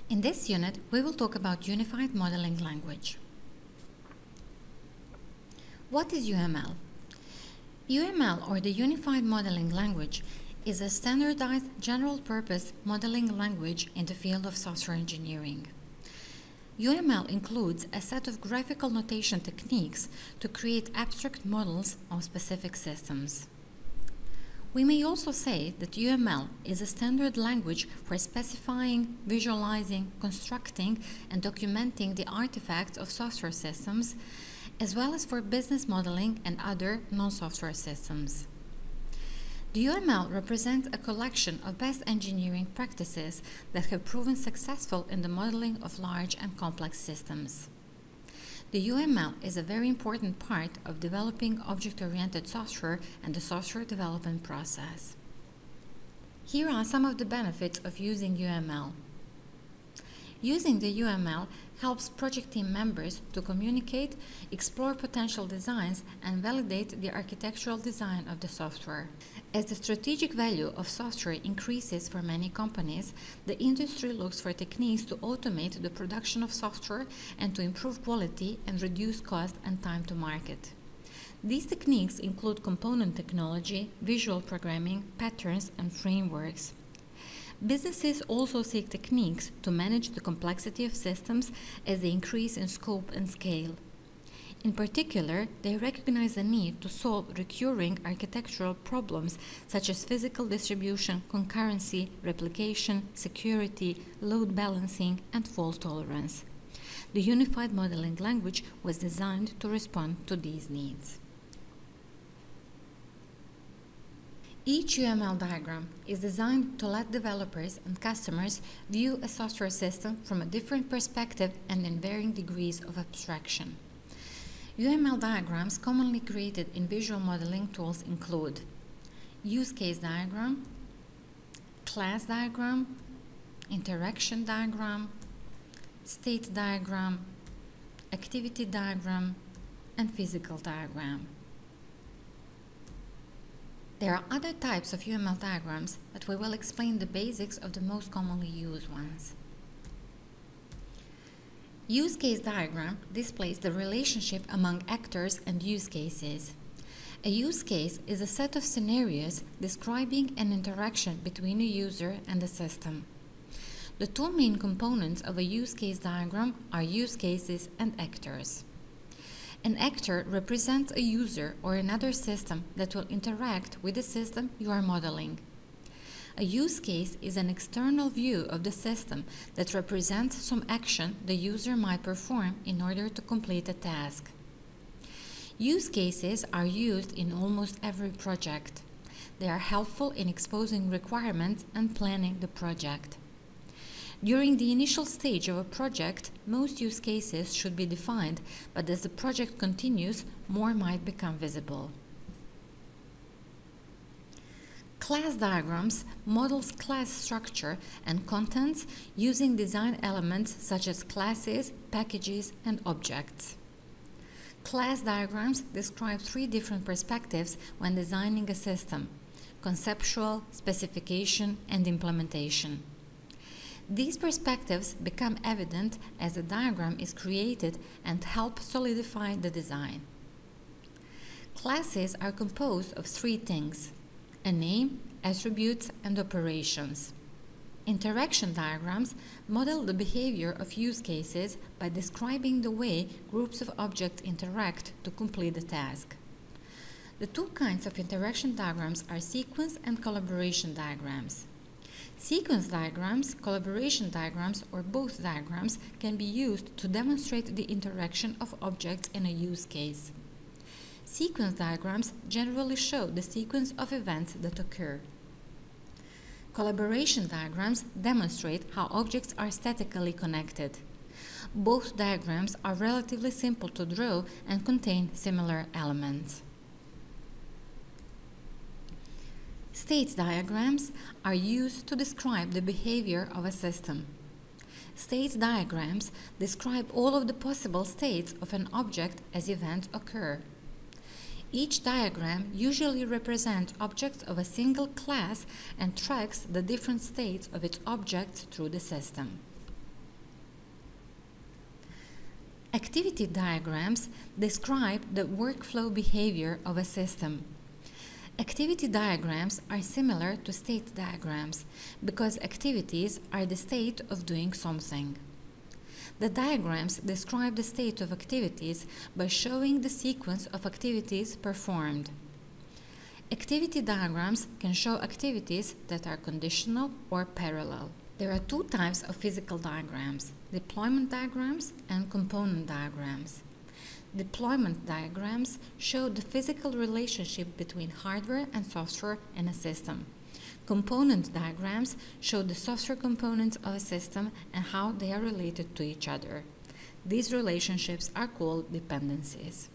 In this unit, we will talk about Unified Modeling Language. What is UML? UML, or the Unified Modeling Language, is a standardized general-purpose modeling language in the field of software engineering. UML includes a set of graphical notation techniques to create abstract models of specific systems. We may also say that UML is a standard language for specifying, visualizing, constructing, and documenting the artifacts of software systems, as well as for business modeling and other non-software systems. The UML represents a collection of best engineering practices that have proven successful in the modeling of large and complex systems. The UML is a very important part of developing object-oriented software and the software development process. Here are some of the benefits of using UML. Using the UML helps project team members to communicate, explore potential designs, and validate the architectural design of the software. As the strategic value of software increases for many companies, the industry looks for techniques to automate the production of software and to improve quality and reduce cost and time to market. These techniques include component technology, visual programming, patterns, and frameworks. Businesses also seek techniques to manage the complexity of systems as they increase in scope and scale. In particular, they recognize the need to solve recurring architectural problems such as physical distribution, concurrency, replication, security, load balancing, and fault tolerance. The Unified Modeling Language was designed to respond to these needs. Each UML diagram is designed to let developers and customers view a software system from a different perspective and in varying degrees of abstraction. UML diagrams commonly created in visual modeling tools include use case diagram, class diagram, interaction diagram, state diagram, activity diagram, and physical diagram. There are other types of UML diagrams, but we will explain the basics of the most commonly used ones. Use case diagram displays the relationship among actors and use cases. A use case is a set of scenarios describing an interaction between a user and a system. The two main components of a use case diagram are use cases and actors. An actor represents a user or another system that will interact with the system you are modeling. A use case is an external view of the system that represents some action the user might perform in order to complete a task. Use cases are used in almost every project. They are helpful in exposing requirements and planning the project. During the initial stage of a project, most use cases should be defined, but as the project continues, more might become visible. Class diagrams models class structure and contents using design elements such as classes, packages, and objects. Class diagrams describe three different perspectives when designing a system: conceptual, specification, and implementation. These perspectives become evident as the diagram is created and help solidify the design. Classes are composed of three things: a name, attributes, and operations. Interaction diagrams model the behavior of use cases by describing the way groups of objects interact to complete the task. The two kinds of interaction diagrams are sequence and collaboration diagrams. Sequence diagrams, collaboration diagrams, or both diagrams can be used to demonstrate the interaction of objects in a use case. Sequence diagrams generally show the sequence of events that occur. Collaboration diagrams demonstrate how objects are statically connected. Both diagrams are relatively simple to draw and contain similar elements. State diagrams are used to describe the behavior of a system. State diagrams describe all of the possible states of an object as events occur. Each diagram usually represents objects of a single class and tracks the different states of its objects through the system. Activity diagrams describe the workflow behavior of a system. Activity diagrams are similar to state diagrams because activities are the state of doing something. The diagrams describe the state of activities by showing the sequence of activities performed. Activity diagrams can show activities that are conditional or parallel. There are two types of physical diagrams: deployment diagrams and component diagrams. Deployment diagrams show the physical relationship between hardware and software in a system. Component diagrams show the software components of a system and how they are related to each other. These relationships are called dependencies.